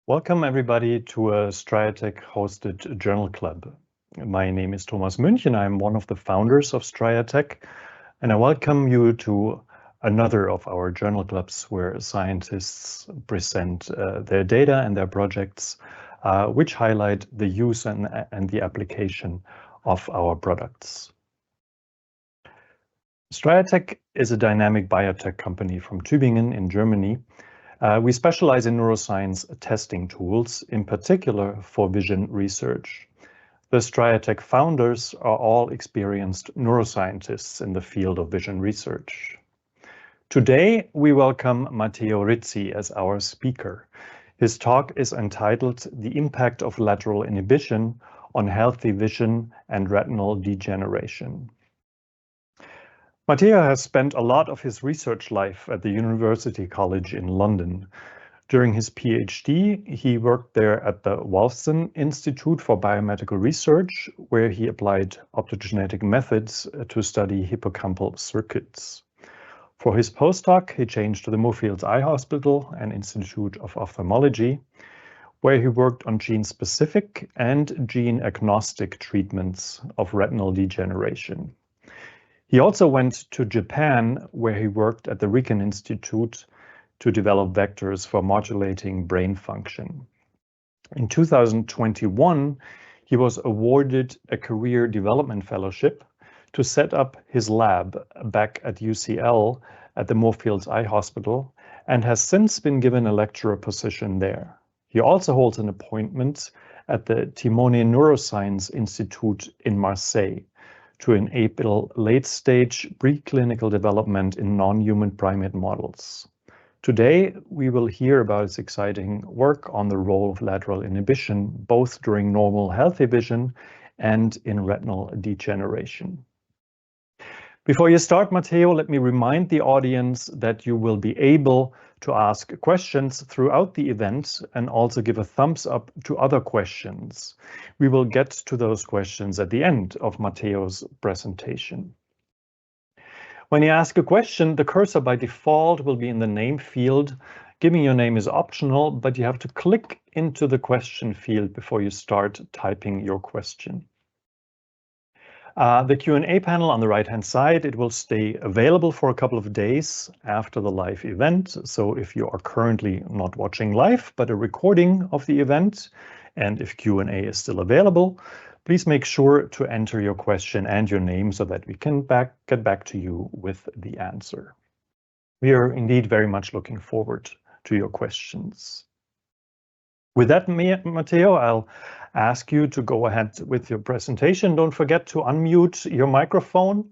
Welcome everybody to a Striatech hosted journal club. My name is Thomas Münch and I'm one of the founders of Striatech, and I welcome you to another of our journal clubs where scientists present their data and their projects which highlight the use and the application of our products. Striatech is a dynamic biotech company from Tübingen in Germany. We specialize in neuroscience testing tools, in particular for vision research. The Striatech founders are all experienced neuroscientists in the field of vision research. Today, we welcome Matteo Rizzi as our speaker. His talk is entitled "The Impact of Lateral Inhibition on Healthy Vision and Retinal Degeneration." Matteo has spent a lot of his research life at the University College in London. During his Ph.D., he worked there at the Wolfson Institute for Biomedical Research, where he applied optogenetic methods to study hippocampal circuits. For his postdoc, he changed to the Moorfields Eye Hospital and Institute of Ophthalmology, where he worked on gene-specific and gene-agnostic treatments of retinal degeneration. He also went to Japan, where he worked at the Riken Institute to develop vectors for modulating brain function. In 2021, he was awarded a career development fellowship to set up his lab back at UCL at the Moorfields Eye Hospital and has since been given a lecturer position there. He also holds an appointment at the Timone Neuroscience Institute in Marseille to enable late-stage preclinical development in non-human primate models. Today, we will hear about his exciting work on the role of lateral inhibition, both during normal healthy vision and in retinal degeneration. Before you start, Matteo, let me remind the audience that you will be able to ask questions throughout the event and also give a thumbs up to other questions. We will get to those questions at the end of Matteo's presentation. When you ask a question, the cursor by default will be in the name field. Giving your name is optional, but you have to click into the question field before you start typing your question. The Q&A panel on the right-hand side, it will stay available for a couple of days after the live event. So if you are currently not watching live, but a recording of the event, and if Q&A is still available, please make sure to enter your question and your name so that we can get back to you with the answer. We are indeed very much looking forward to your questions. With that, Matteo, I'll ask you to go ahead with your presentation. Don't forget to unmute your microphone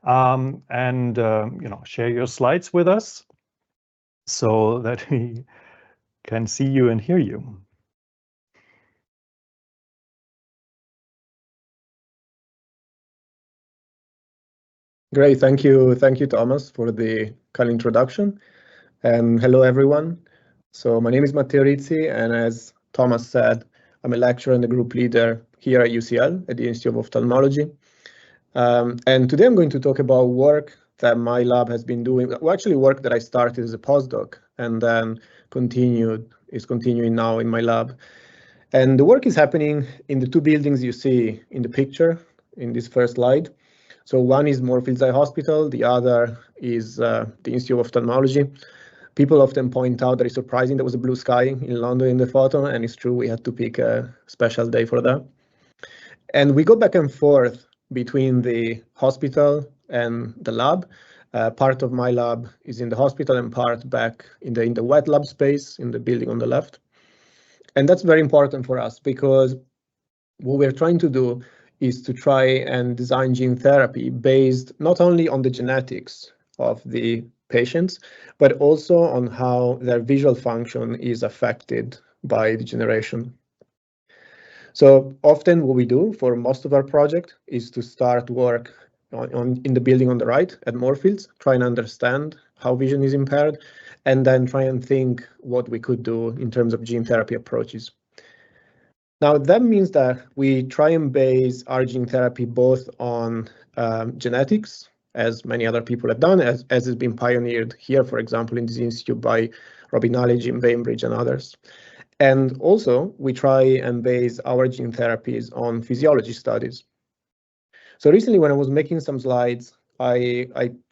and share your slides with us so that we can see you and hear you. Great, thank you, Thomas, for the kind introduction. And hello, everyone. So my name is Matteo Rizzi, and as Thomas said, I'm a lecturer and a group leader here at UCL, at the Institute of Ophthalmology. And today I'm going to talk about work that my lab has been doing, well, actually work that I started as a postdoc and then is continuing now in my lab. And the work is happening in the two buildings you see in the picture in this first slide. So one is Moorfields Eye Hospital, the other is the Institute of Ophthalmology. People often point out that it's surprising there was a blue sky in London in the photo, and it's true, we had to pick a special day for that. And we go back and forth between the hospital and the lab. Part of my lab is in the hospital and part back in the wet lab space in the building on the left. And that's very important for us because what we're trying to do is to try and design gene therapy based not only on the genetics of the patients, but also on how their visual function is affected by degeneration. So often what we do for most of our project is to start work in the building on the right at Moorfields, try and understand how vision is impaired, and then try and think what we could do in terms of gene therapy approaches. Now, that means that we try and base our gene therapy both on genetics, as many other people have done, as has been pioneered here, for example, in this institute by Robin Ali, Jim Bainbridge, and others. And also, we try and base our gene therapies on physiology studies. So recently, when I was making some slides, I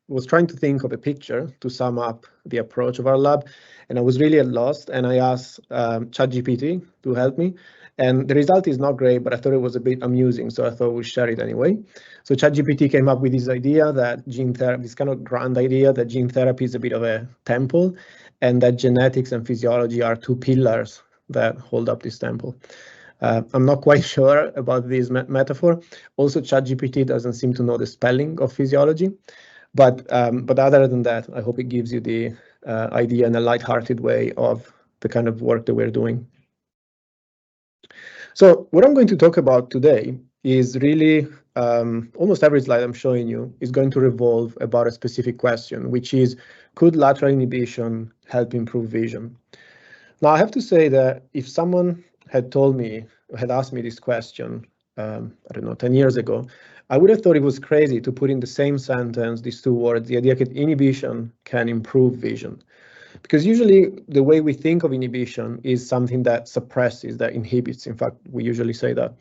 was trying to think of a picture to sum up the approach of our lab, and I was really at lost, and I asked ChatGPT to help me. And the result is not great, but I thought it was a bit amusing, so I thought we'd share it anyway. So ChatGPT came up with this idea that gene therapy, this kind of grand idea that gene therapy is a bit of a temple, and that genetics and physiology are two pillars that hold up this temple. I'm not quite sure about this metaphor. Also, ChatGPT doesn't seem to know the spelling of physiology. But other than that, I hope it gives you the idea in a lighthearted way of the kind of work that we're doing. So what I'm going to talk about today is really almost every slide I'm showing you is going to revolve about a specific question, which is, could lateral inhibition help improve vision? Now, I have to say that if someone had told me, had asked me this question, I don't know, 10 years ago, I would have thought it was crazy to put in the same sentence these two words, the idea that inhibition can improve vision. Because usually the way we think of inhibition is something that suppresses, that inhibits. In fact, we usually say that.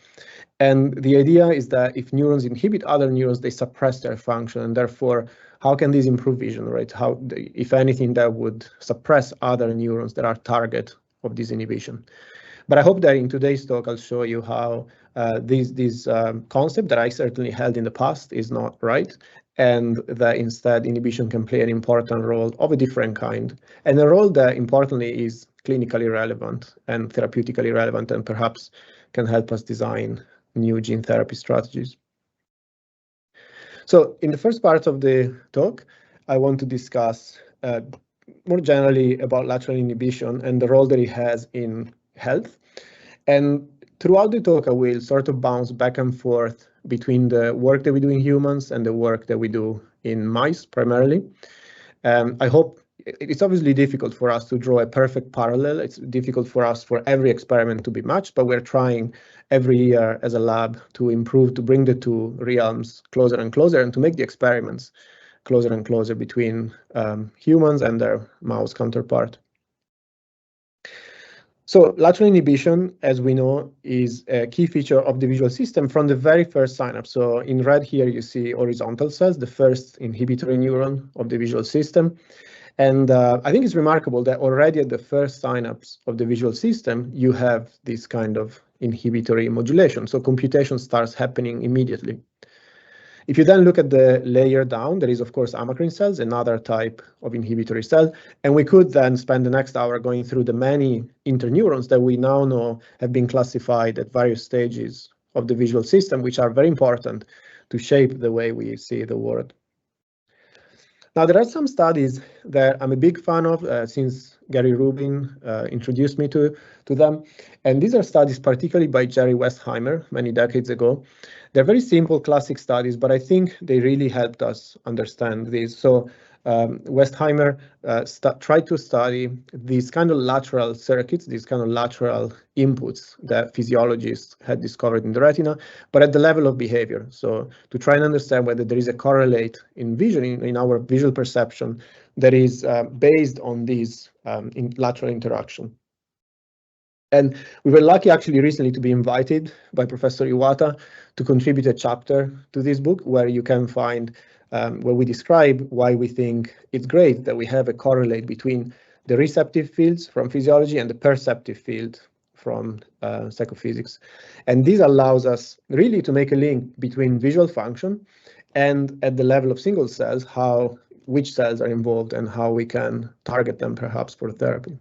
And the idea is that if neurons inhibit other neurons, they suppress their function. And therefore, how can this improve vision, right? How, if anything, that would suppress other neurons that are target of this inhibition. But I hope that in today's talk, I'll show you how this concept that I certainly held in the past is not right, and that instead inhibition can play an important role of a different kind, and a role that importantly is clinically relevant and therapeutically relevant, and perhaps can help us design new gene therapy strategies. So in the first part of the talk, I want to discuss more generally about lateral inhibition and the role that it has in health. And throughout the talk, I will sort of bounce back and forth between the work that we do in humans and the work that we do in mice primarily. I hope it's obviously difficult for us to draw a perfect parallel. It's difficult for us for every experiment to be matched, but we're trying every year as a lab to improve, to bring the two realms closer and closer, and to make the experiments closer and closer between humans and their mouse counterpart. So lateral inhibition, as we know, is a key feature of the visual system from the very first synapse. So in red here, you see horizontal cells, the first inhibitory neuron of the visual system. And I think it's remarkable that already at the first synapse of the visual system, you have this kind of inhibitory modulation. So computation starts happening immediately. If you then look at the layer down, there is, of course, amacrine cells, another type of inhibitory cell. And we could then spend the next hour going through the many interneurons that we now know have been classified at various stages of the visual system, which are very important to shape the way we see the world. Now, there are some studies that I'm a big fan of since Gary Rubin introduced me to them. And these are studies particularly by Jerry Westheimer many decades ago. They're very simple classic studies, but I think they really helped us understand this. So Westheimer tried to study these kind of lateral circuits, these kind of lateral inputs that physiologists had discovered in the retina, but at the level of behavior. So to try and understand whether there is a correlate in vision, in our visual perception, that is based on these lateral interaction. And we were lucky actually recently to be invited by Professor Iwata to contribute a chapter to this book where you can find where we describe why we think it's great that we have a correlate between the receptive fields from physiology and the perceptive field from psychophysics. And this allows us really to make a link between visual function and at the level of single cells, which cells are involved and how we can target them perhaps for therapy.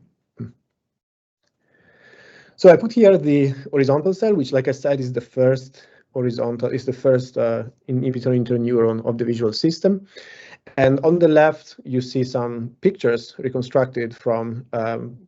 So I put here the horizontal cell, which, like I said, is the first inhibitory interneuron of the visual system. And on the left, you see some pictures reconstructed from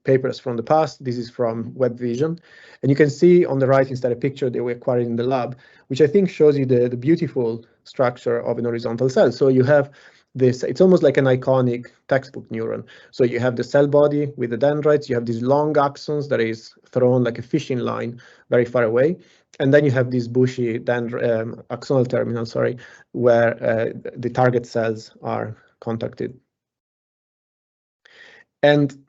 papers from the past. This is from Web Vision. And you can see on the right instead a picture that we acquired in the lab, which I think shows you the beautiful structure of an horizontal cell. So you have this, it's almost like an iconic textbook neuron. So you have the cell body with the dendrites, you have these long axons that is thrown like a fishing line very far away. And then you have these bushy axonal terminal, where the target cells are contacted. And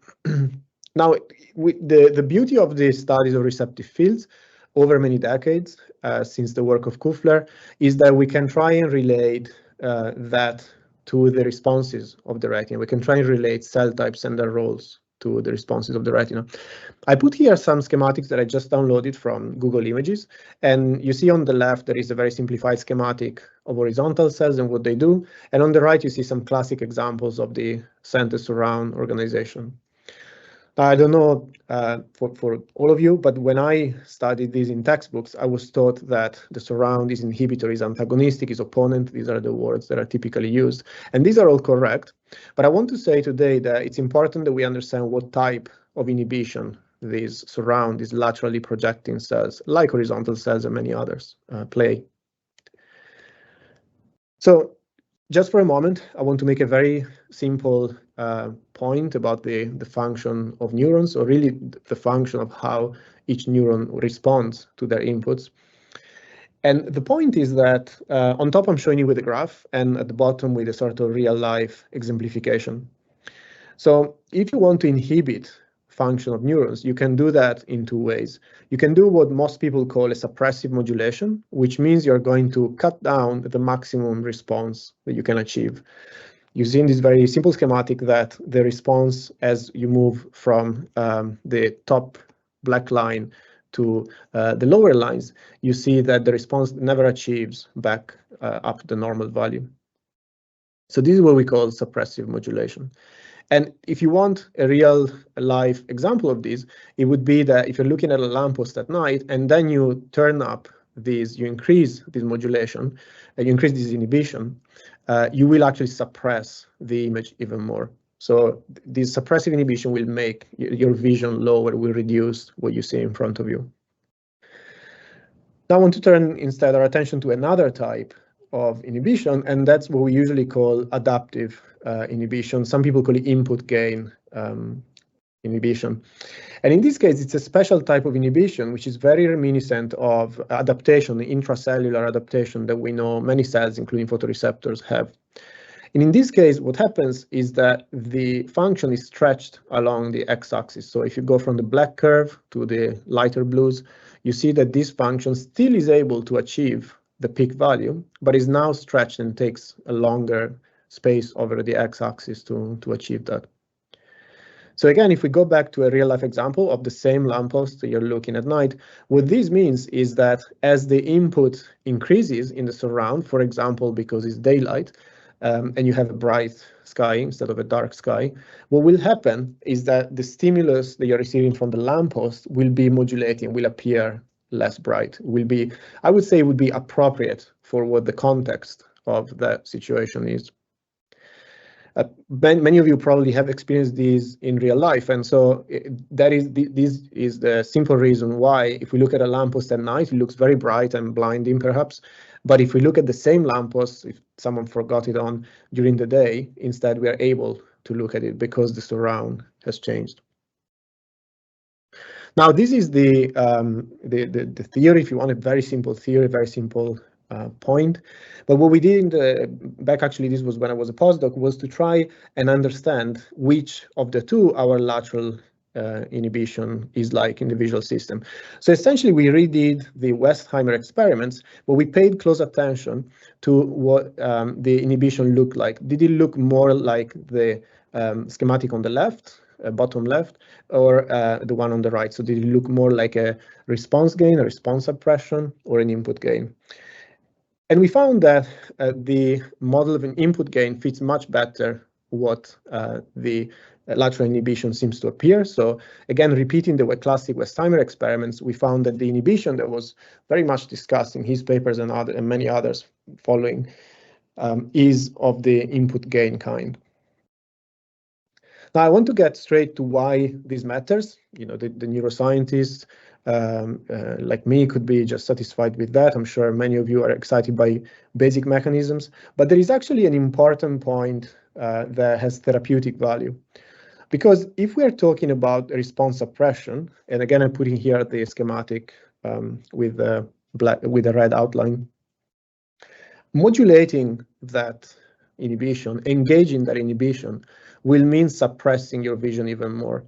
Now, the beauty of the studies of receptive fields over many decades, since the work of Kuffler, is that we can try and relate that to the responses of the retina. We can try and relate cell types and their roles to the responses of the retina. I put here some schematics that I just downloaded from Google Images, and you see on the left there is a very simplified schematic of horizontal cells and what they do, and on the right you see some classic examples of the center surround organization. I don't know for all of you, but when I studied these in textbooks, I was taught that the surround is inhibitor, is antagonistic, is opponent. These are the words that are typically used. And these are all correct. But I want to say today that it's important that we understand what type of inhibition these surround, these laterally projecting cells, like horizontal cells and many others, play. So just for a moment, I want to make a very simple point about the function of neurons, or really the function of how each neuron responds to their inputs. And the point is that on top I'm showing you with a graph, and at the bottom with a sort of real-life exemplification. So if you want to inhibit function of neurons, you can do that in two ways. You can do what most people call a suppressive modulation, which means you're going to cut down the maximum response that you can achieve. You see in this very simple schematic that the response as you move from the top black line to the lower lines, you see that the response never achieves back up to the normal value. So this is what we call suppressive modulation. And if you want a real life example of this, it would be that if you're looking at a lamppost at night and then you turn up these, you increase this modulation, and you increase this inhibition, you will actually suppress the image even more. So this suppressive inhibition will make your vision lower, will reduce what you see in front of you. Now I want to turn instead our attention to another type of inhibition, and that's what we usually call adaptive inhibition. Some people call it input gain inhibition. And in this case, it's a special type of inhibition, which is very reminiscent of adaptation, the intracellular adaptation that we know many cells, including photoreceptors, have. And in this case, what happens is that the function is stretched along the x-axis. So if you go from the black curve to the lighter blues, you see that this function still is able to achieve the peak value, but is now stretched and takes a longer space over the x-axis to achieve that. So again, if we go back to a real-life example of the same lamppost that you're looking at night, what this means is that as the input increases in the surround, for example, because it's daylight, and you have a bright sky instead of a dark sky, what will happen is that the stimulus that you're receiving from the lamppost will be modulating, will appear less bright, will be, I would say, it would be appropriate for what the context of that situation is. Many of you probably have experienced these in real life, and so this is the simple reason why, if we look at a lamppost at night, it looks very bright and blinding perhaps, but if we look at the same lamppost, if someone forgot it on during the day, instead we are able to look at it because the surround has changed. Now this is the theory, if you want a very simple theory, very simple point. But what we did actually this was when I was a postdoc, was to try and understand which of the two our lateral inhibition is like in the visual system. So essentially we redid the Westheimer experiments, but we paid close attention to what the inhibition looked like. Did it look more like the schematic on the left, bottom left, or the one on the right? So did it look more like a response gain, a response suppression, or an input gain? And we found that the model of an input gain fits much better what the lateral inhibition seems to appear. So again, repeating the classic Westheimer experiments, we found that the inhibition that was very much discussed in his papers and many others following is of the input gain kind. Now I want to get straight to why this matters. You know, the neuroscientists like me could be just satisfied with that. I'm sure many of you are excited by basic mechanisms, but there is actually an important point that has therapeutic value. Because if we are talking about response suppression, and again, I'm putting here the schematic with the red outline, modulating that inhibition, engaging that inhibition, will mean suppressing your vision even more.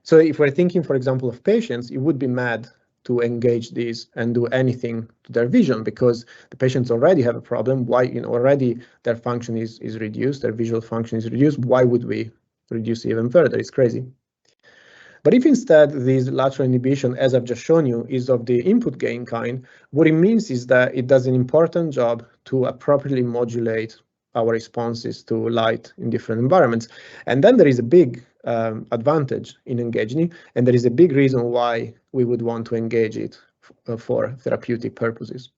So if we're thinking, for example, of patients, you would be mad to engage these and do anything to their vision because the patients already have a problem. Why, already their function is reduced, their visual function is reduced. Why would we reduce even further? It's crazy. But if instead this lateral inhibition, as I've just shown you, is of the input gain kind, what it means is that it does an important job to appropriately modulate our responses to light in different environments. And then there is a big advantage in engaging it, and there is a big reason why we would want to engage it for therapeutic purposes.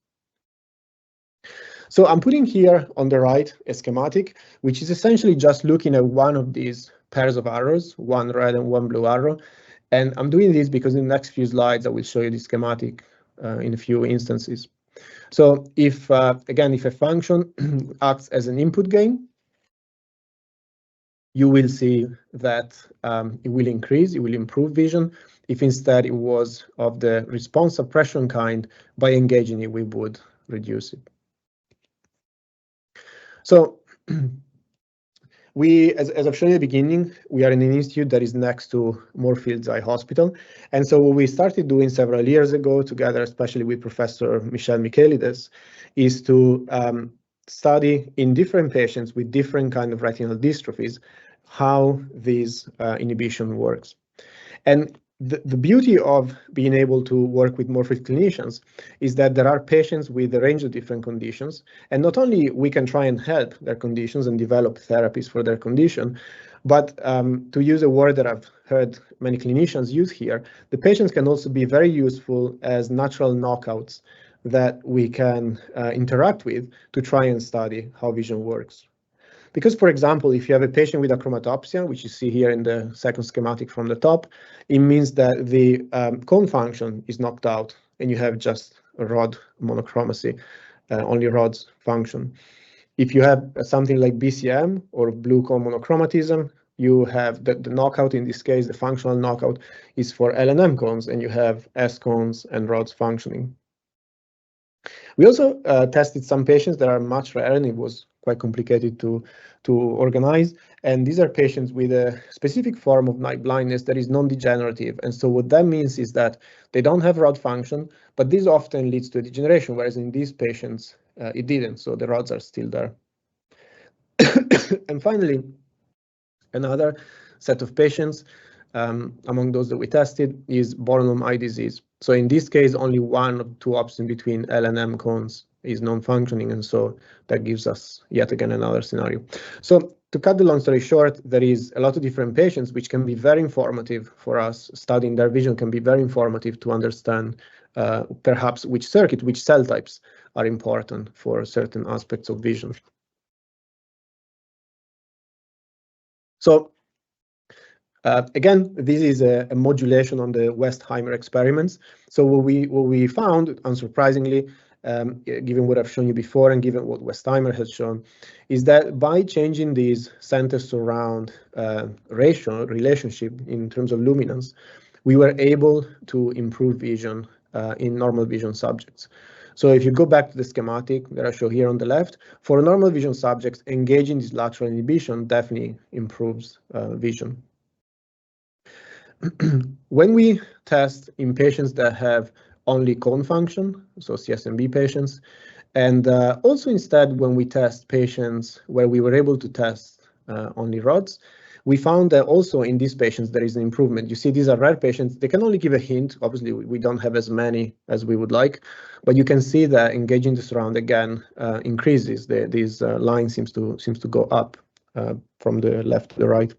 So I'm putting here on the right a schematic, which is essentially just looking at one of these pairs of arrows, one red and one blue arrow. And I'm doing this because in the next few slides, I will show you the schematic in a few instances. So if, again, if a function acts as an input gain, you will see that it will increase, it will improve vision. If instead it was of the response suppression kind, by engaging it, we would reduce it. So as I've shown you at the beginning, we are in an institute that is next to Moorfields Eye Hospital. And so what we started doing several years ago together, especially with Professor Michel Michelides, is to study in different patients with different kind of retinal dystrophies, how this inhibition works. And the beauty of being able to work with Moorfields clinicians is that there are patients with a range of different conditions, and not only we can try and help their conditions and develop therapies for their condition, but to use a word that I've heard many clinicians use here, the patients can also be very useful as natural knockouts that we can interact with to try and study how vision works. Because, for example, if you have a patient with achromatopsia, which you see here in the second schematic from the top, it means that the cone function is knocked out and you have just a rod monochromacy, only rods function. If you have something like BCM or blue cone monochromatism, you have the knockout, in this case, the functional knockout is for LNM cones, and you have S cones and rods functioning. We also tested some patients that are much rarer, and it was quite complicated to organize. And these are patients with a specific form of night blindness that is non-degenerative. And so what that means is that they don't have rod function, but this often leads to a degeneration, whereas in these patients, it didn't. So the rods are still there. And finally, another set of patients among those that we tested is Bornholm eye disease. So in this case, only one of two options between L and M cones is non-functioning, and so that gives us yet again another scenario. So to cut the long story short, there is a lot of different patients which can be very informative for us. Studying their vision can be very informative to understand perhaps which circuit, which cell types are important for certain aspects of vision. So again, this is a modulation on the Westheimer experiments. So what we found, unsurprisingly, given what I've shown you before and given what Westheimer has shown, is that by changing these center surround relationship in terms of luminance, we were able to improve vision in normal vision subjects. So if you go back to the schematic that I show here on the left, for normal vision subjects, engaging this lateral inhibition definitely improves vision. When we test in patients that have only cone function, so CSMB patients, and also instead when we test patients where we were able to test only rods, we found that also in these patients there is an improvement. You see, these are rare patients. They can only give a hint. Obviously, we don't have as many as we would like, but you can see that engaging the surround again increases. This line seems to go up from the left to the right.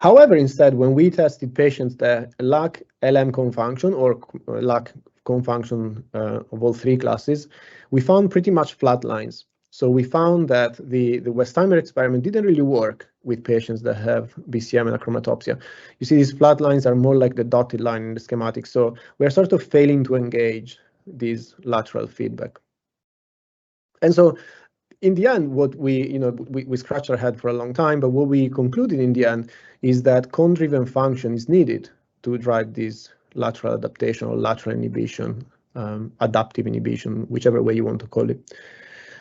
However, instead, when we tested patients that lack LM cone function or lack cone function of all three classes, we found pretty much flat lines. So we found that the Westheimer experiment didn't really work with patients that have BCM and achromatopsia. You see, these flat lines are more like the dotted line in the schematic. So we're sort of failing to engage this lateral feedback. And so in the end, what we scratched our head for a long time, but what we concluded in the end is that cone-driven function is needed to drive this lateral adaptation or lateral inhibition, adaptive inhibition, whichever way you want to call it.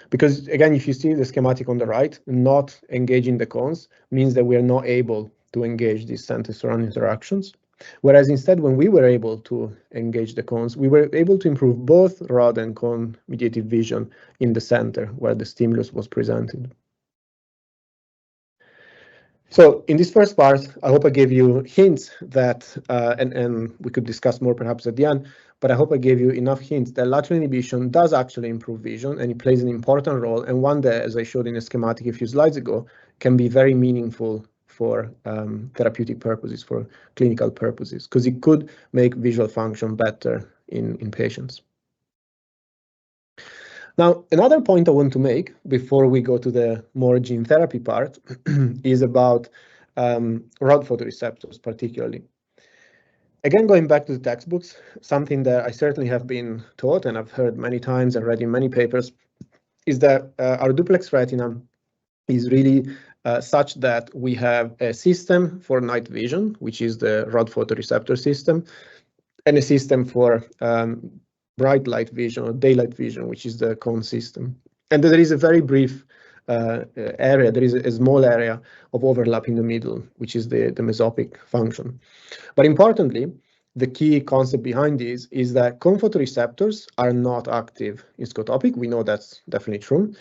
Because again, if you see the schematic on the right, not engaging the cones means that we are not able to engage these center-surround interactions. Whereas instead, when we were able to engage the cones, we were able to improve both rod and cone mediated vision in the center where the stimulus was presented. So in this first part, I hope I gave you hints that, and we could discuss more perhaps at the end, but I hope I gave you enough hints that lateral inhibition does actually improve vision, and it plays an important role, and one that, as I showed in a schematic a few slides ago, can be very meaningful for therapeutic purposes, for clinical purposes, because it could make visual function better in patients. Now, another point I want to make before we go to the more gene therapy part is about rod photoreceptors particularly. Again, going back to the textbooks, something that I certainly have been taught and I've heard many times and read in many papers is that our duplex retina is really such that we have a system for night vision, which is the rod photoreceptor system, and a system for bright light vision or daylight vision, which is the cone system. And there is a very brief area, there is a small area of overlap in the middle, which is the mesopic function. But importantly, the key concept behind this is that cone photoreceptors are not active in scotopic. We know that's definitely true.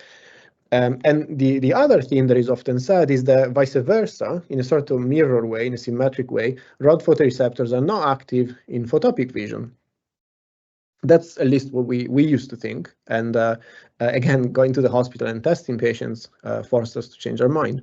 And the other thing that is often said is that vice versa, in a sort of mirror way, in a symmetric way, rod photoreceptors are not active in photopic vision. That's at least what we used to think. And again, going to the hospital and testing patients forced us to change our mind.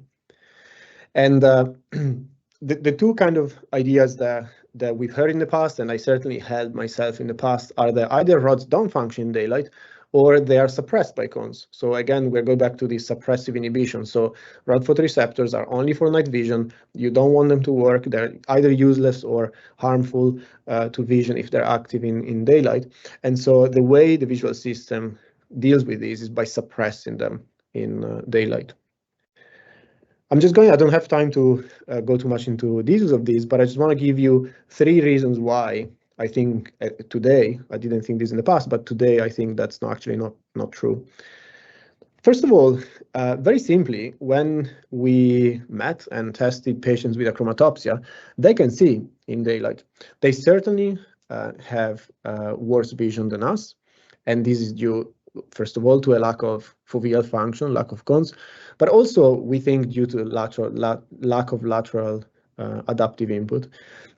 And the two kind of ideas that we've heard in the past, and I certainly held myself in the past, are that either rods don't function in daylight or they are suppressed by cones. So again, we're going back to this suppressive inhibition. So rod photoreceptors are only for night vision. You don't want them to work. They're either useless or harmful to vision if they're active in daylight. And so the way the visual system deals with this is by suppressing them in daylight. I don't have time to go too much into details of these, but I just want to give you 3 reasons why I think today, I didn't think this in the past, but today I think that's actually not true. First of all, very simply, when we met and tested patients with achromatopsia, they can see in daylight. They certainly have worse vision than us, and this is due, first of all, to a lack of foveal function, lack of cones, but also we think due to lack of lateral adaptive input.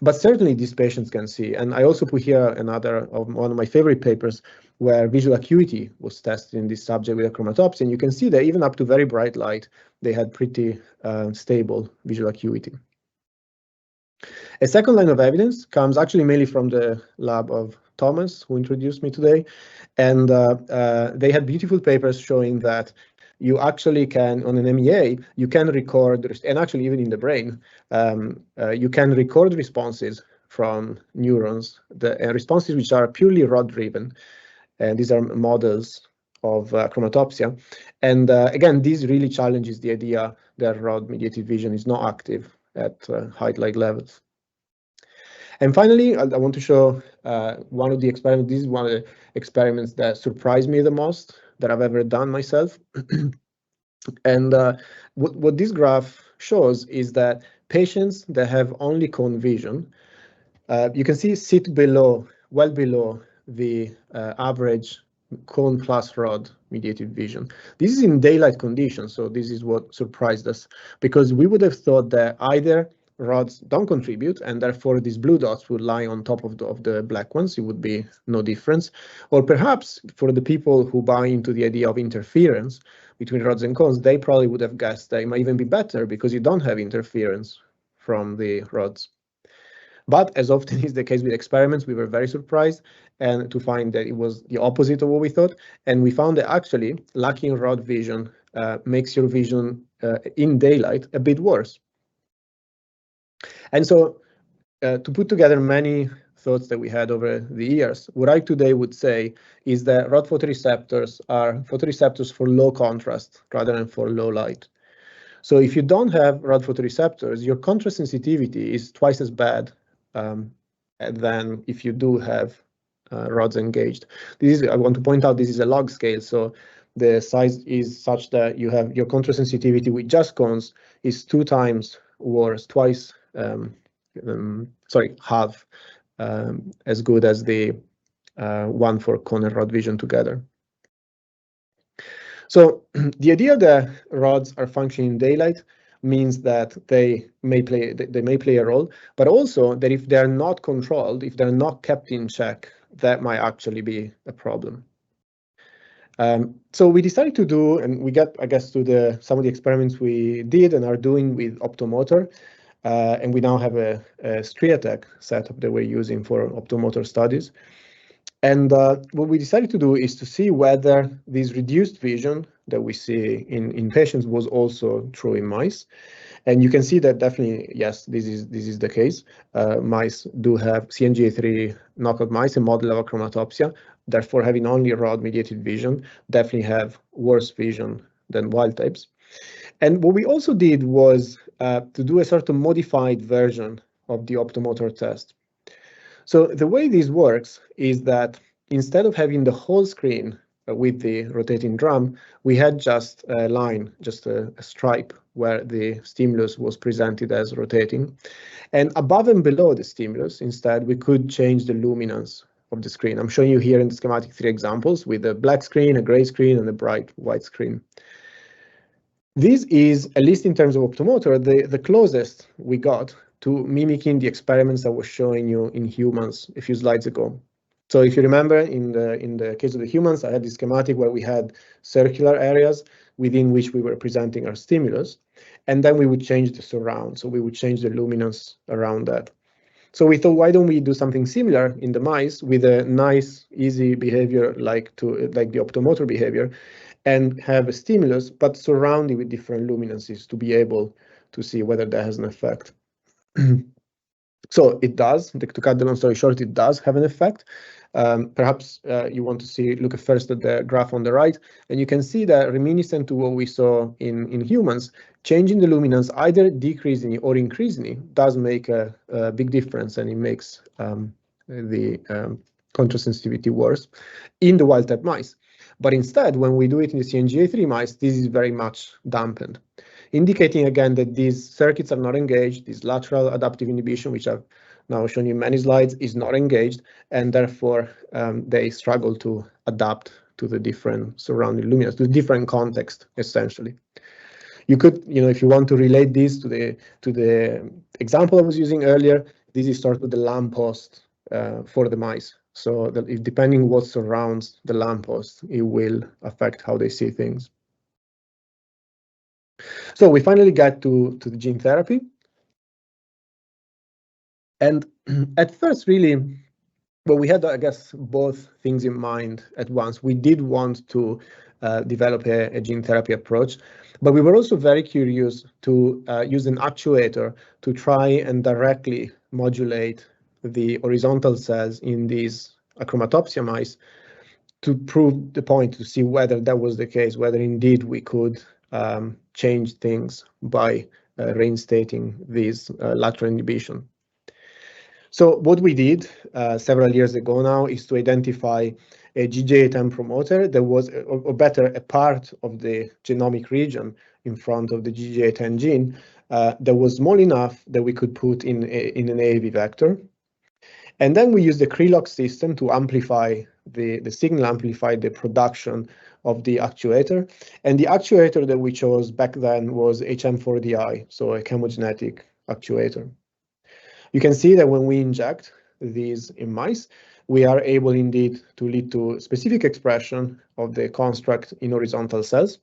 But certainly these patients can see. And I also put here one of my favorite papers where visual acuity was tested in this subject with achromatopsia. And you can see that even up to very bright light, they had pretty stable visual acuity. A second line of evidence comes actually mainly from the lab of Thomas, who introduced me today. And they had beautiful papers showing that you actually can, on an MEA, you can record, and actually even in the brain, you can record responses from neurons, the responses which are purely rod-driven. And these are models of achromatopsia. And again, this really challenges the idea that rod-mediated vision is not active at height light levels. And finally, I want to show one of the experiments. This is one of the experiments that surprised me the most that I've ever done myself. And what this graph shows is that patients that have only cone vision, you can see sit well below the average cone plus rod mediated vision. This is in daylight conditions, so this is what surprised us, because we would have thought that either rods don't contribute, and therefore these blue dots would lie on top of the black ones. It would be no difference. Or perhaps for the people who buy into the idea of interference between rods and cones, they probably would have guessed that it might even be better because you don't have interference from the rods. But as often is the case with experiments, we were very surprised and to find that it was the opposite of what we thought. And we found that actually lacking rod vision makes your vision in daylight a bit worse. And so to put together many thoughts that we had over the years, what I today would say is that rod photoreceptors are photoreceptors for low contrast rather than for low light. So if you don't have rod photoreceptors, your contrast sensitivity is twice as bad than if you do have rods engaged. I want to point out this is a log scale, so the size is such that you have your contrast sensitivity with just cones is 2 times worse, twice half as good as the one for cone and rod vision together. So the idea that rods are functioning in daylight means that they may play a role, but also that if they're not controlled, if they're not kept in check, that might actually be a problem. So we decided to do, and we got, I guess, to some of the experiments we did and are doing with optomotor, and we now have a Striatech setup that we're using for optomotor studies. And what we decided to do is to see whether this reduced vision that we see in patients was also true in mice. And you can see that definitely, yes, this is the case. Mice do have CNGA3 knockout mice, a model of achromatopsia, therefore having only rod-mediated vision, definitely have worse vision than wild types. And what we also did was to do a sort of modified version of the optomotor test. So the way this works is that instead of having the whole screen with the rotating drum, we had just a line, just a stripe where the stimulus was presented as rotating. And above and below the stimulus, instead, we could change the luminance of the screen. I'm showing you here in the schematic 3 examples with a black screen, a gray screen, and a bright white screen. This is, at least in terms of optomotor, the closest we got to mimicking the experiments I was showing you in humans a few slides ago. So if you remember, in the case of the humans, I had this schematic where we had circular areas within which we were presenting our stimulus, and then we would change the surround. So we would change the luminance around that. So we thought, why don't we do something similar in the mice with a nice, easy behavior like the optomotor behavior, and have a stimulus, but surrounded with different luminances to be able to see whether that has an effect. So it does. To cut the long story short, it does have an effect. Perhaps you want to look first at the graph on the right, and you can see that reminiscent to what we saw in humans, changing the luminance, either decreasing it or increasing it, does make a big difference, and it makes the contrast sensitivity worse in the wild-type mice. But instead, when we do it in the CNGA3 mice, this is very much dampened, indicating again that these circuits are not engaged. This lateral adaptive inhibition, which I've now shown you in many slides, is not engaged, and therefore they struggle to adapt to the different surrounding luminance, to the different context, essentially. You could, if you want to relate this to the example I was using earlier, this is sort of the lamppost for the mice. So that if depending what surrounds the lamppost, it will affect how they see things. So we finally got to the gene therapy. And at first, really, well, we had, I guess, both things in mind at once. We did want to develop a gene therapy approach, but we were also very curious to use an actuator to try and directly modulate the horizontal cells in these achromatopsia mice to prove the point, to see whether that was the case, whether indeed we could change things by reinstating this lateral inhibition. So what we did several years ago now is to identify a GJ10 promoter that was, or better, a part of the genomic region in front of the GJ10 gene that was small enough that we could put in an AAV vector. And then we used the Krylok system to amplify the signal, amplify the production of the actuator. And the actuator that we chose back then was HM4DI, so a chemogenetic actuator. You can see that when we inject these in mice, we are able indeed to lead to specific expression of the construct in horizontal cells.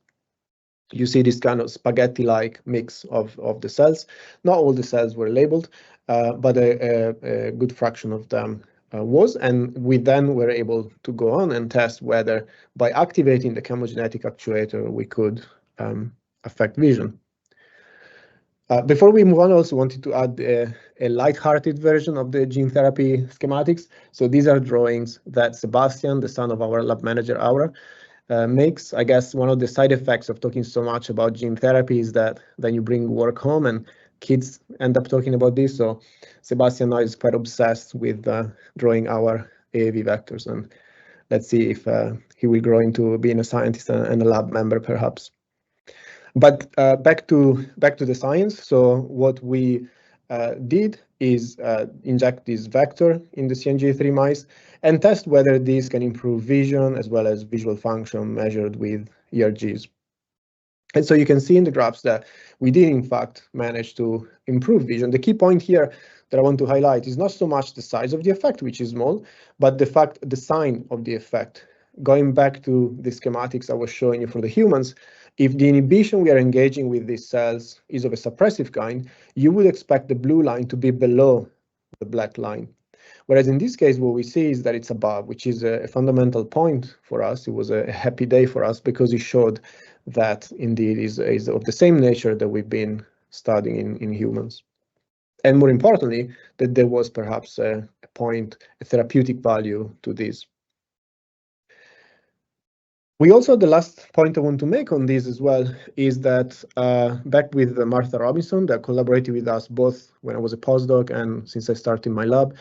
You see this kind of spaghetti-like mix of the cells. Not all the cells were labeled, but a good fraction of them was, and we then were able to go on and test whether by activating the chemogenetic actuator we could affect vision. Before we move on, I also wanted to add a light-hearted version of the gene therapy schematics. So these are drawings that Sebastian, the son of our lab manager, Aura, makes. I guess one of the side effects of talking so much about gene therapy is that then you bring work home and kids end up talking about this. So Sebastian now is quite obsessed with drawing our AAV vectors, and let's see if he will grow into being a scientist and a lab member, perhaps. But back to the science. So what we did is inject this vector in the CNG3 mice and test whether this can improve vision as well as visual function measured with ERGs. And so you can see in the graphs that we did, in fact, manage to improve vision. The key point here that I want to highlight is not so much the size of the effect, which is small, but the sign of the effect. Going back to the schematics I was showing you for the humans, if the inhibition we are engaging with these cells is of a suppressive kind, you would expect the blue line to be below the black line. Whereas in this case, what we see is that it's above, which is a fundamental point for us. It was a happy day for us because it showed that indeed is of the same nature that we've been studying in humans. And more importantly, that there was perhaps a therapeutic value to this. We also, the last point I want to make on this as well is that back with Martha Robinson, that collaborated with us both when I was a postdoc and since I started my lab,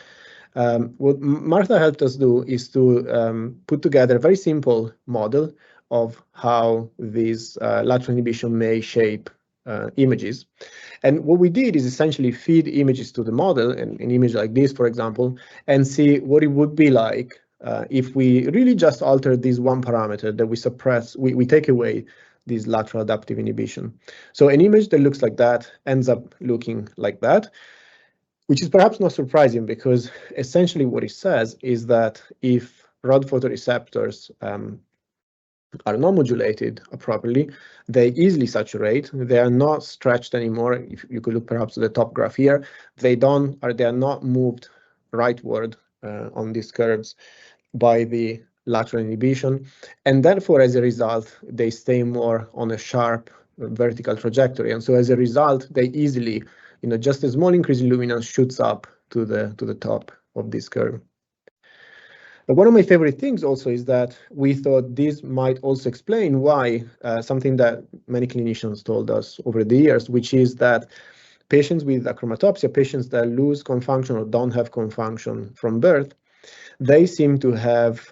what Martha helped us do is to put together a very simple model of how this lateral inhibition may shape images. And what we did is essentially feed images to the model, an image like this, for example, and see what it would be like if we really just alter this one parameter that we suppress, we take away this lateral adaptive inhibition. So an image that looks like that ends up looking like that, which is perhaps not surprising because essentially what it says is that if rod photoreceptors are not modulated properly, they easily saturate. They are not stretched anymore. If you could look perhaps at the top graph here, they are not moved rightward on these curves by the lateral inhibition, and therefore as a result they stay more on a sharp vertical trajectory, and so as a result they easily, just a small increase in luminance shoots up to the top of this curve. But one of my favorite things also is that we thought this might also explain why something that many clinicians told us over the years, which is that patients with achromatopsia, patients that lose cone function or don't have cone function from birth, they seem to have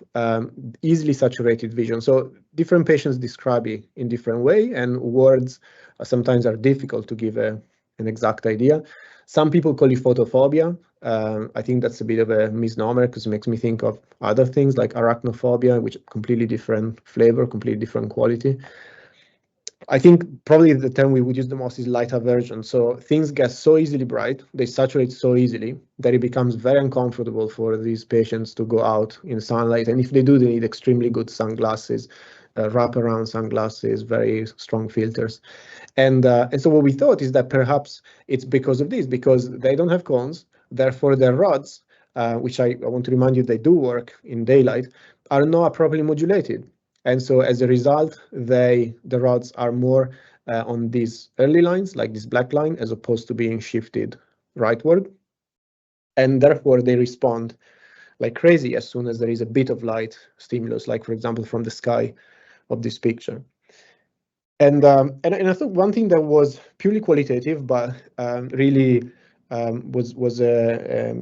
easily saturated vision. So different patients describe it in different way, and words sometimes are difficult to give an exact idea. Some people call it photophobia. I think that's a bit of a misnomer because it makes me think of other things like arachnophobia, which completely different flavor, completely different quality. I think probably the term we would use the most is light aversion. So things get so easily bright, they saturate so easily that it becomes very uncomfortable for these patients to go out in sunlight. And if they do, they need extremely good sunglasses, wraparound sunglasses, very strong filters. And so what we thought is that perhaps it's because of this, because they don't have cones, therefore their rods, which I want to remind you they do work in daylight, are not properly modulated. And so as a result, the rods are more on these early lines, like this black line, as opposed to being shifted rightward. And therefore they respond like crazy as soon as there is a bit of light stimulus, like for example, from the sky of this picture. And I thought one thing that was purely qualitative, but really was a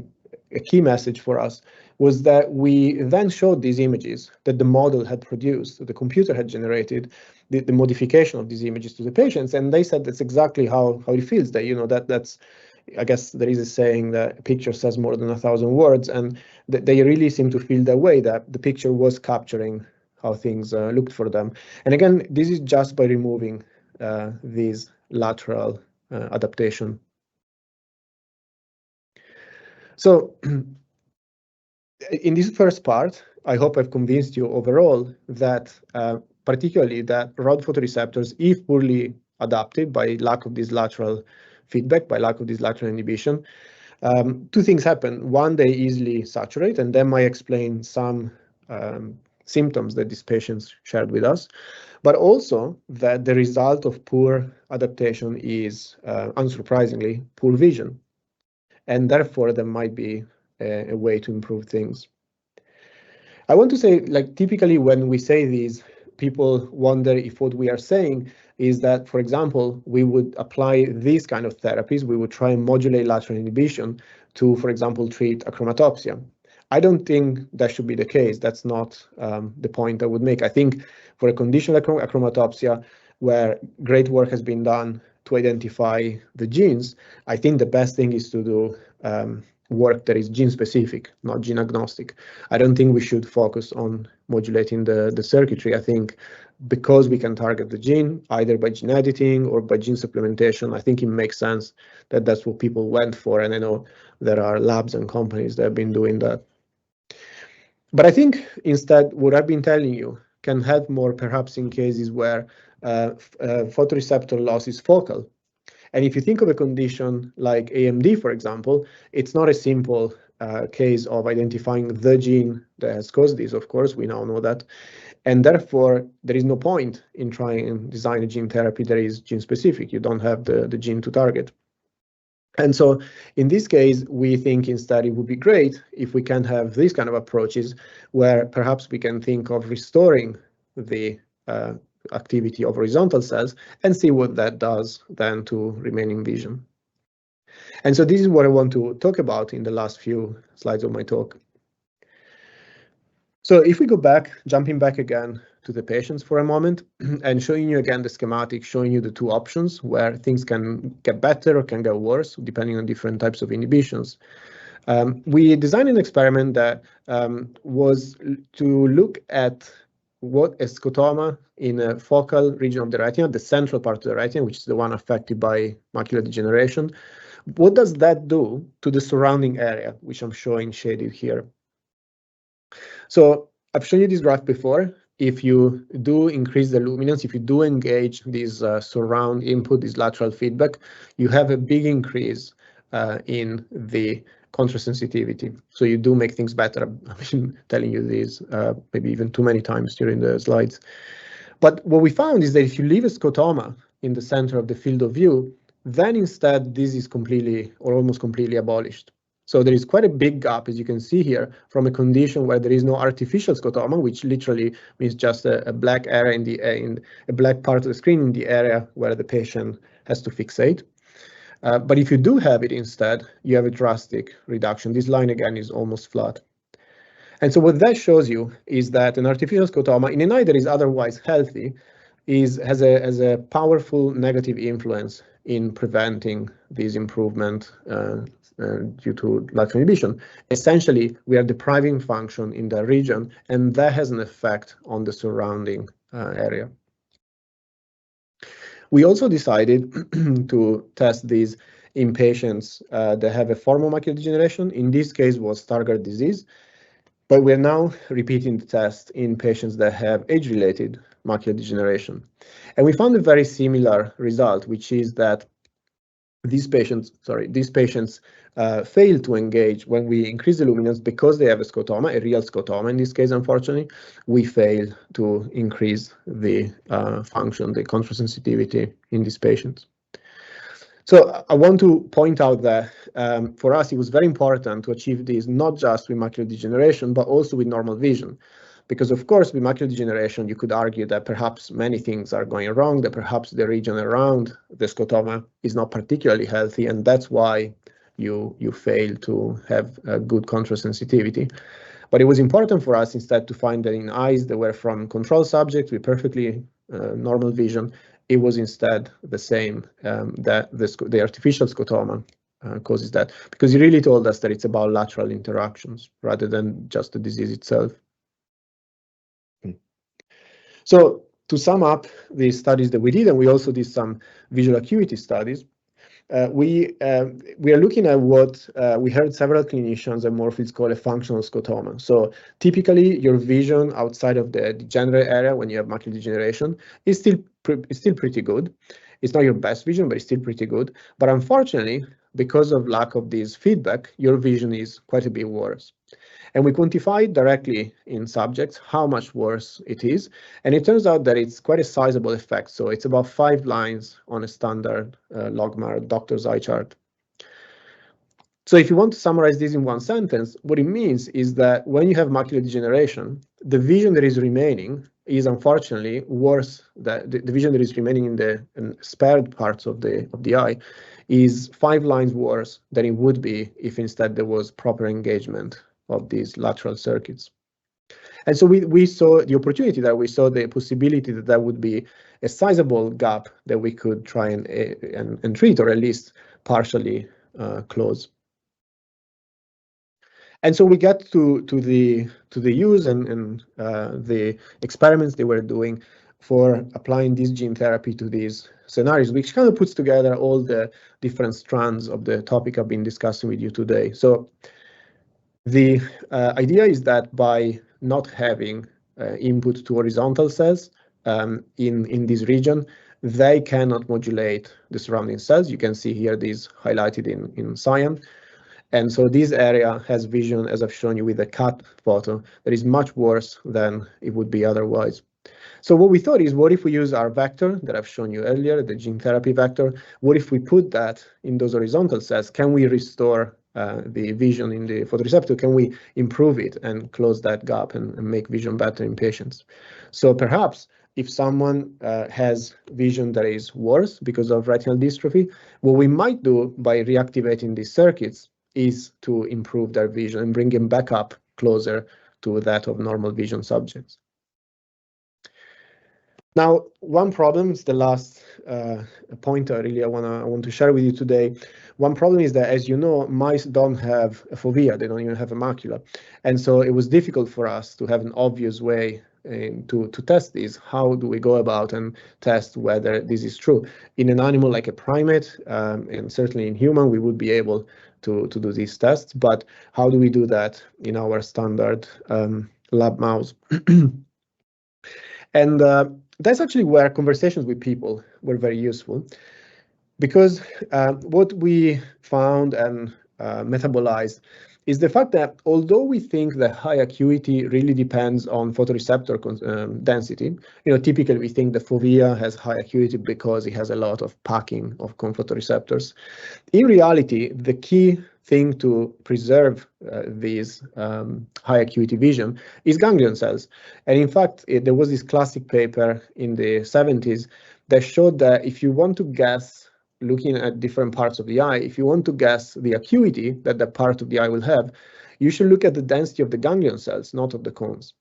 key message for us, was that we then showed these images that the model had produced, the computer had generated, the modification of these images to the patients, and they said that's exactly how it feels. That that's, I guess there is a saying that a picture says more than 1,000 words, and they really seem to feel that way, that the picture was capturing how things looked for them. And again, this is just by removing these lateral adaptation. So in this first part, I hope I've convinced you overall that particularly that rod photoreceptors, if poorly adapted by lack of this lateral feedback, by lack of this lateral inhibition, two things happen. One, they easily saturate, and then might explain some symptoms that these patients shared with us, but also that the result of poor adaptation is, unsurprisingly, poor vision. And therefore, there might be a way to improve things. I want to say, like, typically when we say these, people wonder if what we are saying is that, for example, we would apply these kind of therapies, we would try and modulate lateral inhibition to, for example, treat achromatopsia. I don't think that should be the case. That's not the point I would make. I think for a condition like achromatopsia, where great work has been done to identify the genes, I think the best thing is to do work that is gene specific, not gene agnostic. I don't think we should focus on modulating the circuitry. I think because we can target the gene either by gene editing or by gene supplementation, I think it makes sense that that's what people went for. And I know there are labs and companies that have been doing that. But I think instead, what I've been telling you can help more perhaps in cases where photoreceptor loss is focal. And if you think of a condition like AMD, for example, it's not a simple case of identifying the gene that has caused this. Of course, we now know that. And therefore, there is no point in trying and design a gene therapy that is gene specific. You don't have the gene to target. And so in this case, we think instead it would be great if we can have these kind of approaches where perhaps we can think of restoring the activity of horizontal cells and see what that does then to remaining vision. And so this is what I want to talk about in the last few slides of my talk. So if we go back, jumping back again to the patients for a moment and showing you again the schematic, showing you the two options where things can get better or can get worse depending on different types of inhibitions. We designed an experiment that was to look at what a scotoma in a focal region of the retina, the central part of the retina, which is the one affected by macular degeneration, what does that do to the surrounding area, which I'm showing shaded here. So I've shown you this graph before. If you do increase the luminance, if you do engage this surround input, this lateral feedback, you have a big increase in the contrast sensitivity. So you do make things better. I've been telling you this maybe even too many times during the slides. But what we found is that if you leave a scotoma in the center of the field of view, then instead this is completely or almost completely abolished. So there is quite a big gap, as you can see here, from a condition where there is no artificial scotoma, which literally means just a black area in a black part of the screen in the area where the patient has to fixate. But if you do have it instead, you have a drastic reduction. This line again is almost flat. And so what that shows you is that an artificial scotoma in an eye that is otherwise healthy has a powerful negative influence in preventing this improvement due to lateral inhibition. Essentially, we are depriving function in the region, and that has an effect on the surrounding area. We also decided to test these in patients that have a form of macular degeneration. In this case, was Stargardt disease. But we're now repeating the test in patients that have age-related macular degeneration. And we found a very similar result, which is that these patients fail to engage when we increase the luminance because they have a scotoma, a real scotoma in this case, unfortunately. We fail to increase the function, the contrast sensitivity in these patients. So I want to point out that for us, it was very important to achieve this not just with macular degeneration, but also with normal vision. Because of course, with macular degeneration, you could argue that perhaps many things are going wrong, that perhaps the region around the scotoma is not particularly healthy, and that's why you fail to have a good contrast sensitivity. But it was important for us instead to find that in eyes that were from control subjects with perfectly normal vision, it was instead the same, that the artificial scotoma causes that, because he really told us that it's about lateral interactions rather than just the disease itself. So to sum up the studies that we did, and we also did some visual acuity studies, we are looking at what we heard several clinicians at Moorfields call a functional scotoma. So typically your vision outside of the degenerate area when you have macular degeneration is still pretty good. It's not your best vision, but it's still pretty good. But unfortunately, because of lack of this feedback, your vision is quite a bit worse. And we quantified directly in subjects how much worse it is. And it turns out that it's quite a sizable effect. So it's about 5 lines on a standard logMAR doctor's eye chart. So if you want to summarize this in one sentence, what it means is that when you have macular degeneration, the vision that is remaining is unfortunately worse. That the vision that is remaining in the spared parts of the eye is 5 lines worse than it would be if instead there was proper engagement of these lateral circuits. And so we saw the opportunity there, we saw the possibility that that would be a sizable gap that we could try and treat, or at least partially close. And so we get to the use and the experiments they were doing for applying this gene therapy to these scenarios, which kind of puts together all the different strands of the topic I've been discussing with you today. So the idea is that by not having input to horizontal cells in this region, they cannot modulate the surrounding cells. You can see here these highlighted in cyan. And so this area has vision, as I've shown you with the cut photo, that is much worse than it would be otherwise. So what we thought is, what if we use our vector that I've shown you earlier, the gene therapy vector? What if we put that in those horizontal cells? Can we restore the vision in the photoreceptor? Can we improve it and close that gap and make vision better in patients? So perhaps if someone has vision that is worse because of retinal dystrophy, what we might do by reactivating these circuits is to improve their vision and bring them back up closer to that of normal vision subjects. Now, one problem is the last point I want to share with you today. One problem is that, as you know, mice don't have a fovea, they don't even have a macula. And so it was difficult for us to have an obvious way to test this. How do we go about and test whether this is true? In an animal like a primate, and certainly in human, we would be able to do these tests, but how do we do that in our standard lab mouse? And that's actually where conversations with people were very useful, because what we found and metabolized is the fact that although we think that high acuity really depends on photoreceptor density, typically we think the fovea has high acuity because it has a lot of packing of photoreceptors. In reality, the key thing to preserve these high acuity vision is ganglion cells. And in fact, there was this classic paper in the 70s that showed that if you want to guess, looking at different parts of the eye, if you want to guess the acuity that that part of the eye will have, you should look at the density of the ganglion cells, not of the cones.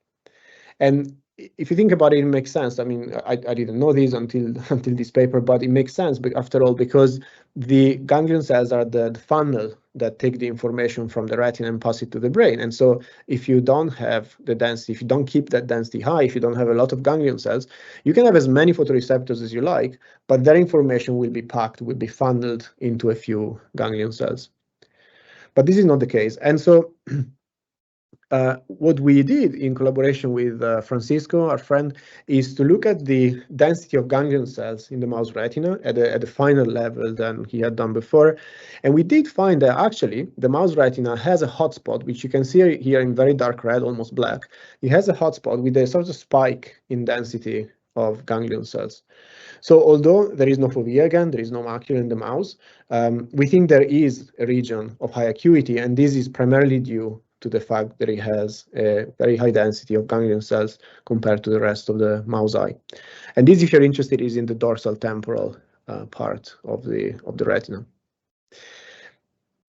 And if you think about it, it makes sense. I mean, I didn't know this until this paper, but it makes sense, but after all, because the ganglion cells are the funnel that take the information from the retina and pass it to the brain. And so if you don't have the density, if you don't keep that density high, if you don't have a lot of ganglion cells, you can have as many photoreceptors as you like, but that information will be packed, will be funneled into a few ganglion cells. But this is not the case. And so what we did in collaboration with Francisco, our friend, is to look at the density of ganglion cells in the mouse retina at a finer level than he had done before. And we did find that actually the mouse retina has a hotspot, which you can see here in very dark red, almost black. It has a hotspot with a sort of spike in density of ganglion cells. So although there is no fovea again, there is no macula in the mouse, we think there is a region of high acuity, and this is primarily due to the fact that it has a very high density of ganglion cells compared to the rest of the mouse eye. And this, if you're interested, is in the dorsal temporal part of the retina.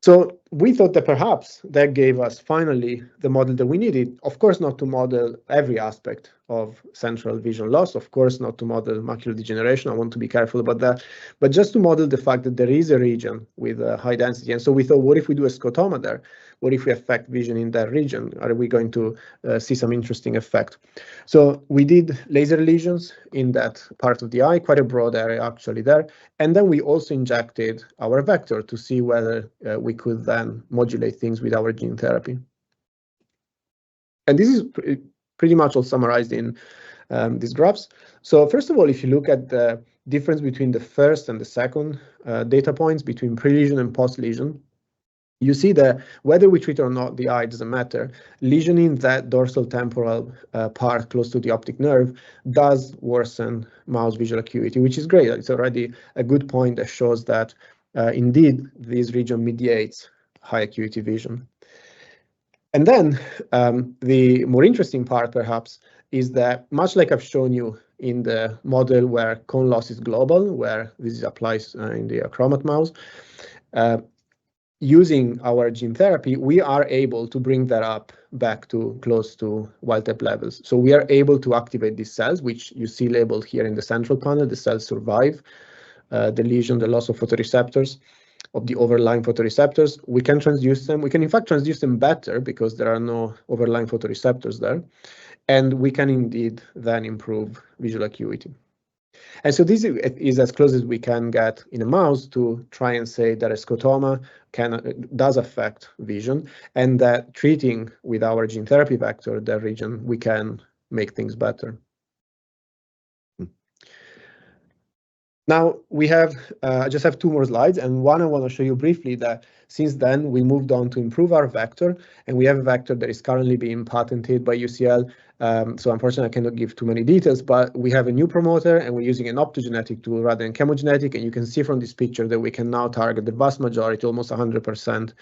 So we thought that perhaps that gave us finally the model that we needed. Of course, not to model every aspect of central vision loss, of course, not to model macular degeneration. I want to be careful about that, but just to model the fact that there is a region with a high density. And so we thought, what if we do a scotoma there? What if we affect vision in that region? Are we going to see some interesting effect? So we did laser lesions in that part of the eye, quite a broad area actually there. And then we also injected our vector to see whether we could then modulate things with our gene therapy. And this is pretty much all summarized in these graphs. So first of all, if you look at the difference between the first and the second data points between pre-lesion and post-lesion, you see that whether we treat or not the eye doesn't matter. Lesioning that dorsal temporal part close to the optic nerve does worsen mouse visual acuity, which is great. It's already a good point that shows that indeed this region mediates high acuity vision. And then the more interesting part, perhaps, is that much like I've shown you in the model where cone loss is global, where this applies in the achromat mouse, using our gene therapy, we are able to bring that up back to close to wild-type levels. So we are able to activate these cells, which you see labeled here in the central panel. The cells survive the lesion, the loss of photoreceptors, of the overlying photoreceptors. We can transduce them. We can, in fact, transduce them better because there are no overlying photoreceptors there. And we can indeed then improve visual acuity. And so this is as close as we can get in a mouse to try and say that a scotoma does affect vision, and that treating with our gene therapy vector that region, we can make things better. Now we have, I just have 2 more slides, and one I want to show you briefly that since then we moved on to improve our vector, and we have a vector that is currently being patented by UCL. So unfortunately I cannot give too many details, but we have a new promoter and we're using an optogenetic tool rather than chemogenetic, and you can see from this picture that we can now target the vast majority, almost 100%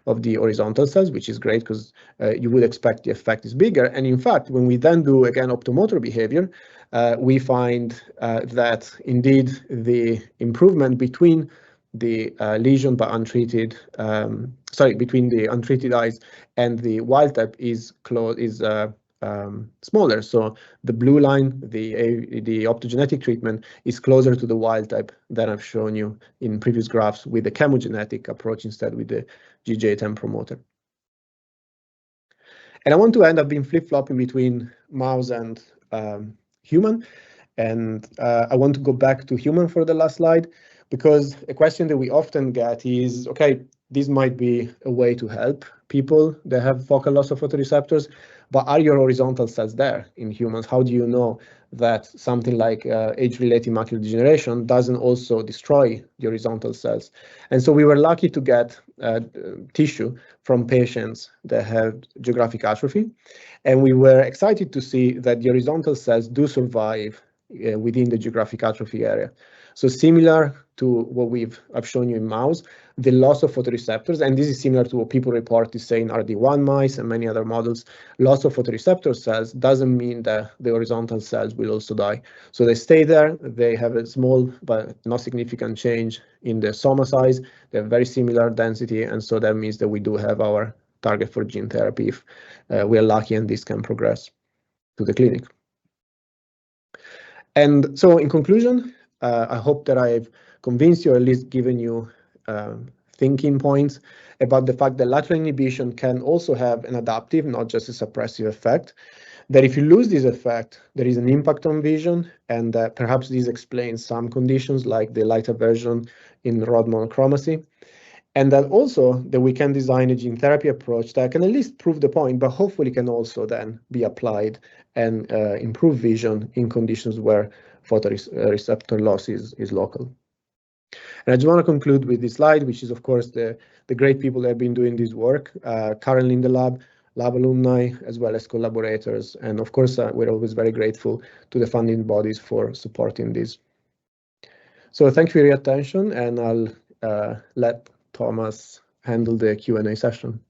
of the horizontal cells, which is great because you would expect the effect is bigger. And in fact, when we then do again optomotor behavior, we find that indeed the improvement between the lesion but untreated, between the untreated eyes and the wild type is smaller. So the blue line, the optogenetic treatment, is closer to the wild type than I've shown you in previous graphs with the chemogenetic approach instead with the GJ10 promoter. And I want to end up being flip-flopping between mouse and human. And I want to go back to human for the last slide, because a question that we often get is, okay, this might be a way to help people that have focal loss of photoreceptors, but are your horizontal cells there in humans? How do you know that something like age-related macular degeneration doesn't also destroy the horizontal cells? And so we were lucky to get tissue from patients that have geographic atrophy, and we were excited to see that the horizontal cells do survive within the geographic atrophy area. So similar to what I've shown you in mouse, the loss of photoreceptors, and this is similar to what people report to say in RD1 mice and many other models, loss of photoreceptor cells doesn't mean that the horizontal cells will also die. So they stay there, they have a small but not significant change in the soma size, they have very similar density, and so that means that we do have our target for gene therapy if we are lucky and this can progress to the clinic. And so in conclusion, I hope that I've convinced you, or at least given you thinking points about the fact that lateral inhibition can also have an adaptive, not just a suppressive effect, that if you lose this effect, there is an impact on vision, and that perhaps this explains some conditions like the light aversion in rod monochromacy, and that also that we can design a gene therapy approach that can at least prove the point, but hopefully can also then be applied and improve vision in conditions where photoreceptor loss is local. And I just want to conclude with this slide, which is, of course, the great people that have been doing this work currently in the lab alumni, as well as collaborators. And of course, we're always very grateful to the funding bodies for supporting this. So thank you for your attention, and I'll let Thomas handle the Q&A session.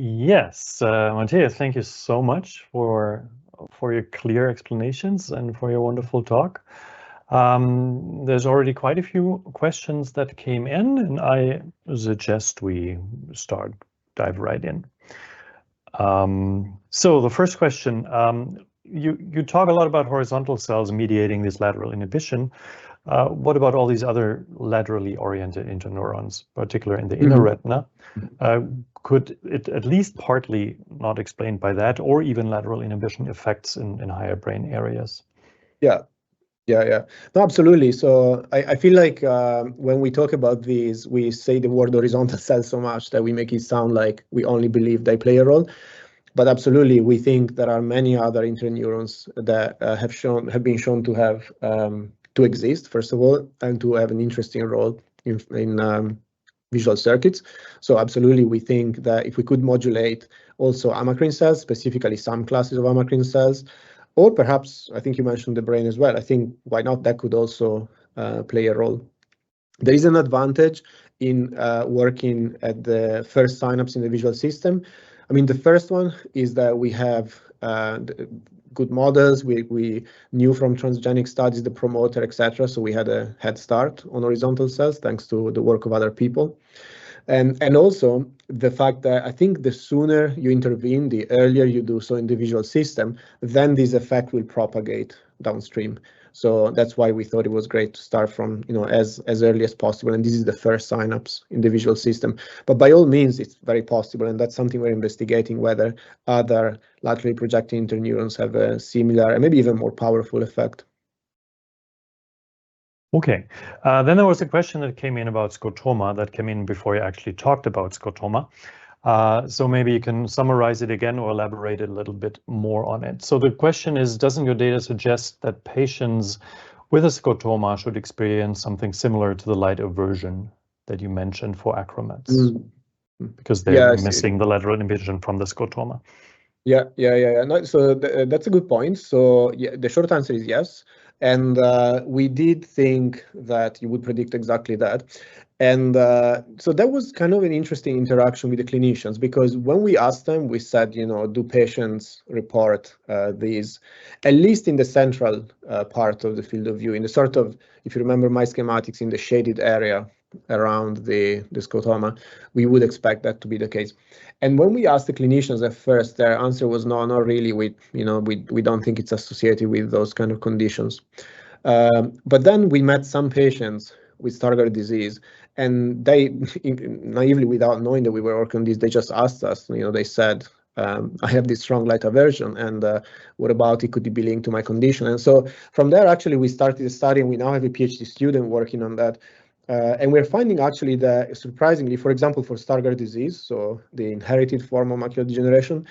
Yes, Matteo, thank you so much for your clear explanations and for your wonderful talk. There's already quite a few questions that came in, and I suggest we dive right in. So the first question, you talk a lot about horizontal cells mediating this lateral inhibition. What about all these other laterally oriented interneurons, particularly in the inner retina? Could it at least partly not explained by that, or even lateral inhibition effects in higher brain areas? Yeah. No, absolutely. So I feel like when we talk about these, we say the word horizontal cells so much that we make it sound like we only believe they play a role. But absolutely, we think there are many other interneurons that have been shown to have to exist, first of all, and to have an interesting role in visual circuits. So absolutely, we think that if we could modulate also amacrine cells, specifically some classes of amacrine cells, or perhaps, I think you mentioned the brain as well, I think why not, that could also play a role. There is an advantage in working at the first synapse in the visual system. I mean, the first one is that we have good models. We knew from transgenic studies the promoter, etc. So we had a head start on horizontal cells thanks to the work of other people. And also the fact that I think the sooner you intervene, the earlier you do so in the visual system, then this effect will propagate downstream. So that's why we thought it was great to start from, as early as possible. And this is the first synapse in the visual system. But by all means, it's very possible. And that's something we're investigating, whether other laterally projecting interneurons have a similar and maybe even more powerful effect. Okay, then there was a question that came in about scotoma that came in before you actually talked about scotoma. So maybe you can summarize it again or elaborate a little bit more on it. So the question is, doesn't your data suggest that patients with a scotoma should experience something similar to the light aversion that you mentioned for acromats? Because they're missing the lateral inhibition from the scotoma. Yeah. No, so that's a good point. So yeah, the short answer is yes. And we did think that you would predict exactly that. And so that was kind of an interesting interaction with the clinicians, because when we asked them, we said, do patients report these, at least in the central part of the field of view, in the sort of, if you remember my schematics, in the shaded area around the scotoma, we would expect that to be the case. And when we asked the clinicians at first, their answer was no, not really. We don't think it's associated with those kind of conditions. But then we met some patients with Stargardt disease, and they, naively, without knowing that we were working on this, they just asked us. They said, I have this strong light aversion, and what about it? Could it be linked to my condition? And so from there, actually, we started a study, and we now have a PhD student working on that. And we're finding actually that, surprisingly, for example, for Stargardt disease, so the inherited form of macular degeneration,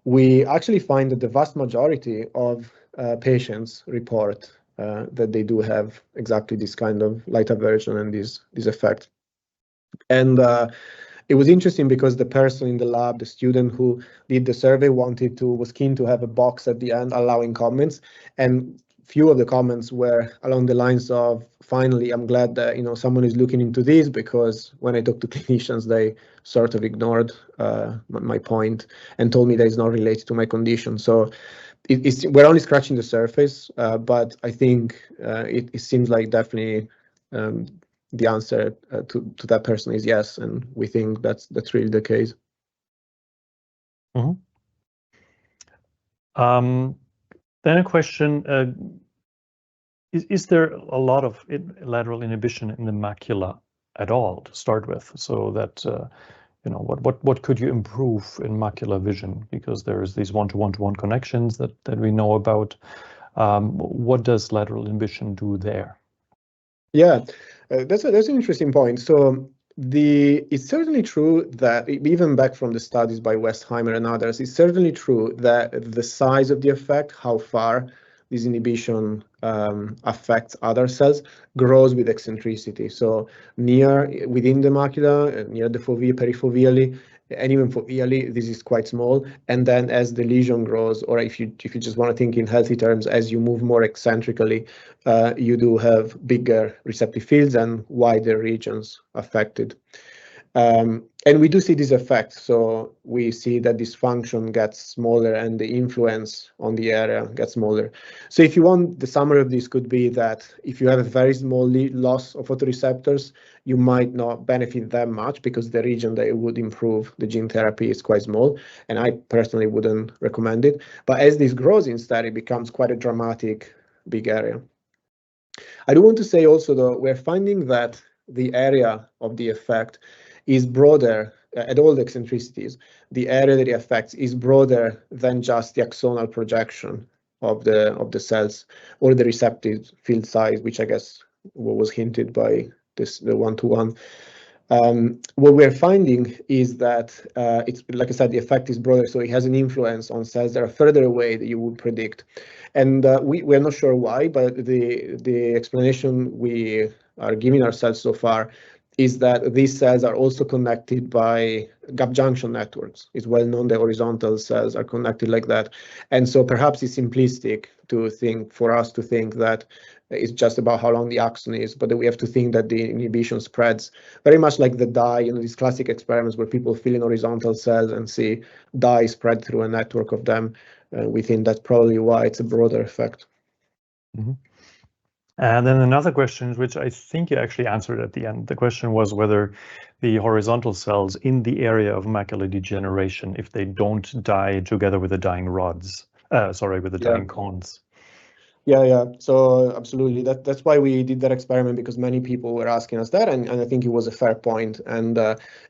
we actually find that the vast majority of patients report that they do have exactly this kind of light aversion and this effect. And it was interesting because the person in the lab, the student who did the survey, was keen to have a box at the end allowing comments, and few of the comments were along the lines of, finally, I'm glad that someone is looking into this, because when I talked to clinicians, they sort of ignored my point and told me that it's not related to my condition. So we're only scratching the surface, but I think it seems like definitely the answer to that person is yes, and we think that's really the case. Mm-hmm. Then a question, is there a lot of lateral inhibition in the macula at all to start with, so that, what could you improve in macular vision? Because there's these one-to-one connections that we know about. What does lateral inhibition do there? Yeah, that's an interesting point. So it's certainly true that, even back from the studies by Westheimer and others, it's certainly true that the size of the effect, how far this inhibition affects other cells, grows with eccentricity. So within the macula, near the fovea, perifoveally, and even foveally, this is quite small. And then as the lesion grows, or if you just want to think in healthy terms, as you move more eccentrically, you do have bigger receptive fields and wider regions affected. And we do see this effect. So we see that this function gets smaller and the influence on the area gets smaller. So if you want, the summary of this could be that if you have a very small loss of photoreceptors, you might not benefit that much, because the region that it would improve the gene therapy is quite small, and I personally wouldn't recommend it. But as this grows instead, it becomes quite a dramatic big area. I do want to say also, though, we're finding that the area of the effect is broader at all the eccentricities. The area that it affects is broader than just the axonal projection of the cells or the receptive field size, which I guess was hinted by the one-to-one. What we're finding is that it's, like I said, the effect is broader, so it has an influence on cells that are further away that you would predict. And we're not sure why, but the explanation we are giving ourselves so far is that these cells are also connected by gap junction networks. It's well known that horizontal cells are connected like that. And so perhaps it's simplistic for us to think that it's just about how long the axon is, but that we have to think that the inhibition spreads very much like the dye, these classic experiments where people fill in horizontal cells and see dye spread through a network of them. We think that's probably why it's a broader effect. Mm-hmm. And then another question, which I think you actually answered at the end. The question was whether the horizontal cells in the area of macular degeneration, if they don't die together with the dying rods, with the dying cones. Yeah. So absolutely, that's why we did that experiment, because many people were asking us that, and I think it was a fair point. And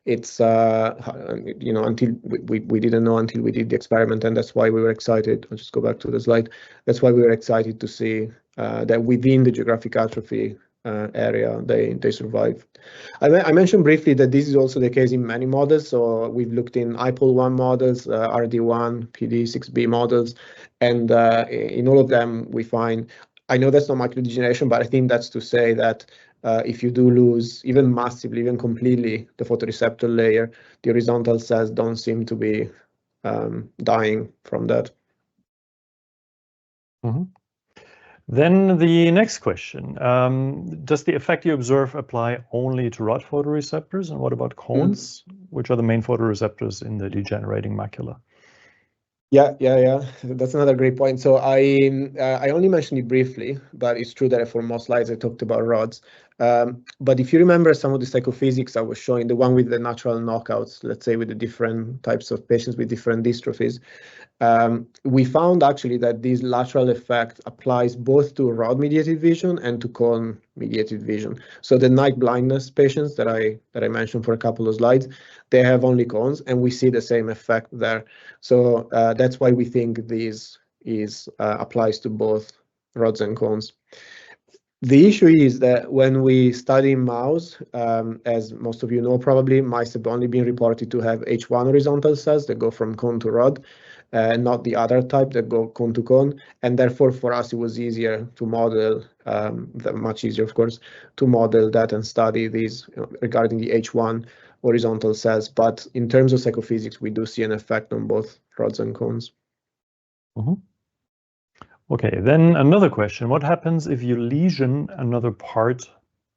it's until we didn't know until we did the experiment, and that's why we were excited. I'll just go back to the slide. That's why we were excited to see that within the geographic atrophy area they survive. I mentioned briefly that this is also the case in many models. So we've looked in IPOL1 models, RD1, PD6B models, and in all of them we find, I know that's not macular degeneration, but I think that's to say that if you do lose even massively, even completely, the photoreceptor layer, the horizontal cells don't seem to be dying from that. Mm-hmm. Then the next question, does the effect you observe apply only to rod photoreceptors? And what about cones, which are the main photoreceptors in the degenerating macula? Yeah. That's another great point. So I only mentioned it briefly, but it's true that for most slides I talked about rods. But if you remember some of the psychophysics I was showing, the one with the natural knockouts, let's say with the different types of patients with different dystrophies, we found actually that this lateral effect applies both to rod-mediated vision and to cone-mediated vision. So the night blindness patients that I mentioned for a couple of slides, they have only cones, and we see the same effect there. So that's why we think this applies to both rods and cones. The issue is that when we study mouse, as most of you know probably, mice have only been reported to have H1 horizontal cells that go from cone to rod, not the other type that go cone to cone. And therefore, for us, it was easier to model, much easier, of course, to model that and study these regarding the H1 horizontal cells. But in terms of psychophysics, we do see an effect on both rods and cones. Mm-hmm. Okay, then another question. What happens if you lesion another part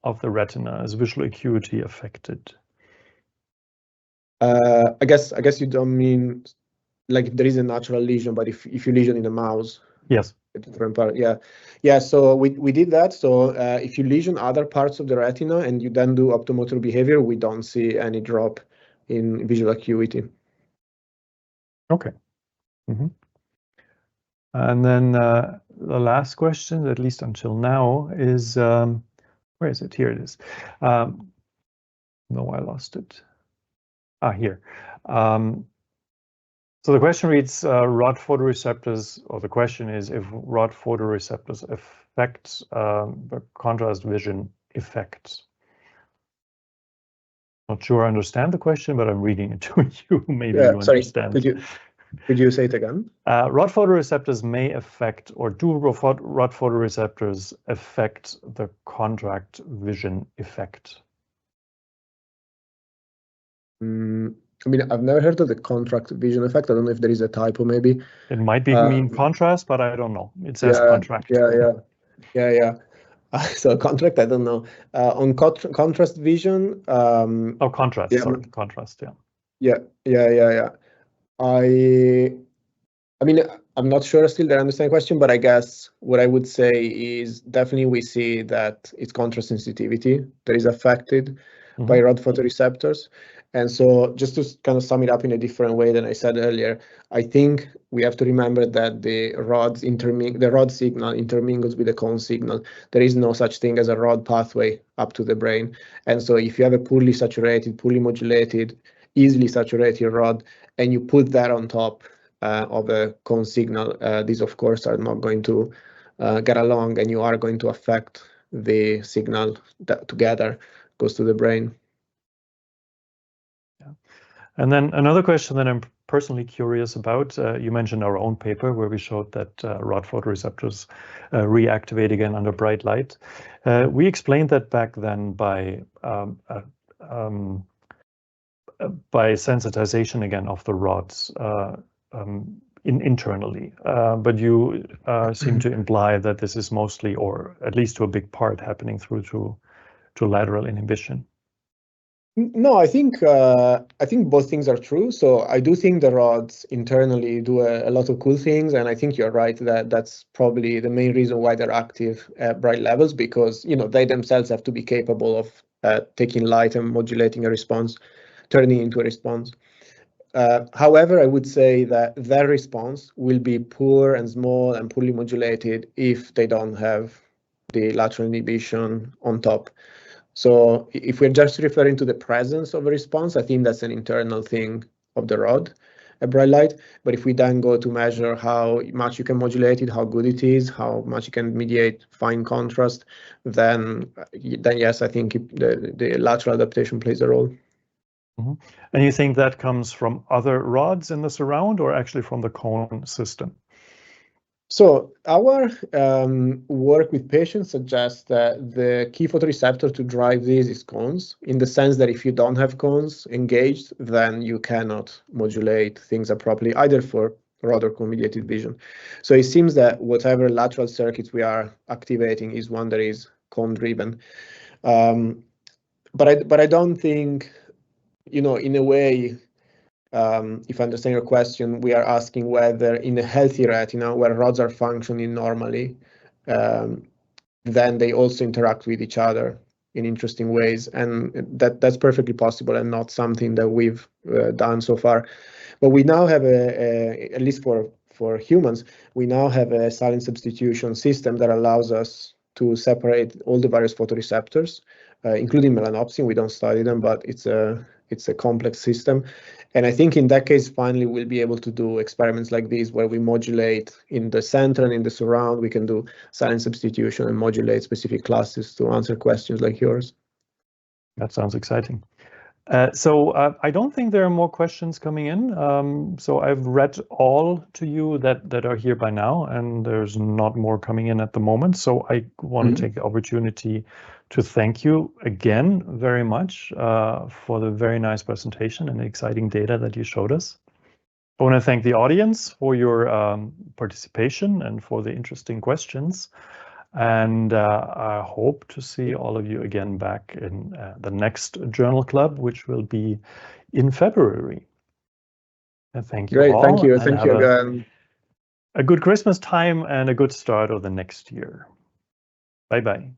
of the retina? Is visual acuity affected? I guess you don't mean like if there is a natural lesion, but if you lesion in a mouse. Yes. A different part, yeah. So we did that. So if you lesion other parts of the retina and you then do optomotor behavior, we don't see any drop in visual acuity. Okay. Mm-hmm. And then the last question, at least until now, is where is it? Here it is. No, I lost it. Here. So the question reads, rod photoreceptors, or the question is if rod photoreceptors affect the contrast vision effect. Not sure I understand the question, but I'm reading it to you. Maybe you understand. Could you say it again? Rod photoreceptors may affect, or do rod photoreceptors affect the contrast vision effect? I mean, I've never heard of the contrast vision effect. I don't know if there is a typo, maybe. It might be mean contrast, but I don't know. It says contract. Yeah. So contrast, I don't know. On contrast vision. Contrast. Yeah. Sorry, contrast. Yeah. I mean, I'm not sure still that I understand the question, but I guess what I would say is definitely we see that it's contrast sensitivity that is affected by rod photoreceptors. And so just to kind of sum it up in a different way than I said earlier, I think we have to remember that the rod signal intermingles with the cone signal. There is no such thing as a rod pathway up to the brain. And so if you have a poorly saturated, poorly modulated, easily saturated rod, and you put that on top of a cone signal, these of course are not going to get along, and you are going to affect the signal that together goes to the brain. Yeah. And then another question that I'm personally curious about, you mentioned our own paper where we showed that rod photoreceptors reactivate again under bright light. We explained that back then by sensitization again of the rods internally, but you seem to imply that this is mostly, or at least to a big part, happening through to lateral inhibition. No, I think both things are true. So I do think the rods internally do a lot of cool things, and I think you're right that that's probably the main reason why they're active at bright levels, because they themselves have to be capable of taking light and modulating a response, turning into a response. However, I would say that their response will be poor and small and poorly modulated if they don't have the lateral inhibition on top. So if we're just referring to the presence of a response, I think that's an internal thing of the rod, a bright light. But if we then go to measure how much you can modulate it, how good it is, how much you can mediate fine contrast, then yes, I think the lateral adaptation plays a role. Mm-hmm. And you think that comes from other rods in the surround or actually from the cone system? So our work with patients suggests that the key photoreceptor to drive this is cones, in the sense that if you don't have cones engaged, then you cannot modulate things appropriately, either for rod or cone-mediated vision. So it seems that whatever lateral circuits we are activating is one that is cone-driven. But I don't think, in a way, if I understand your question, we are asking whether in a healthy retina where rods are functioning normally, then they also interact with each other in interesting ways, and that's perfectly possible and not something that we've done so far. But we now have at least for humans, we now have a silent substitution system that allows us to separate all the various photoreceptors, including melanopsin. We don't study them, but it's a complex system. And I think in that case, finally, we'll be able to do experiments like these where we modulate in the center and in the surround. We can do silent substitution and modulate specific classes to answer questions like yours. That sounds exciting. So I don't think there are more questions coming in. So I've read all to you that are here by now, and there's not more coming in at the moment. So I want to take the opportunity to thank you again very much for the very nice presentation and the exciting data that you showed us. I want to thank the audience for your participation and for the interesting questions. And I hope to see all of you again back in the next journal club, which will be in February. And thank you Great, all. thank you. And thank you again. A good Christmas time and a good start of the next year. Bye-bye.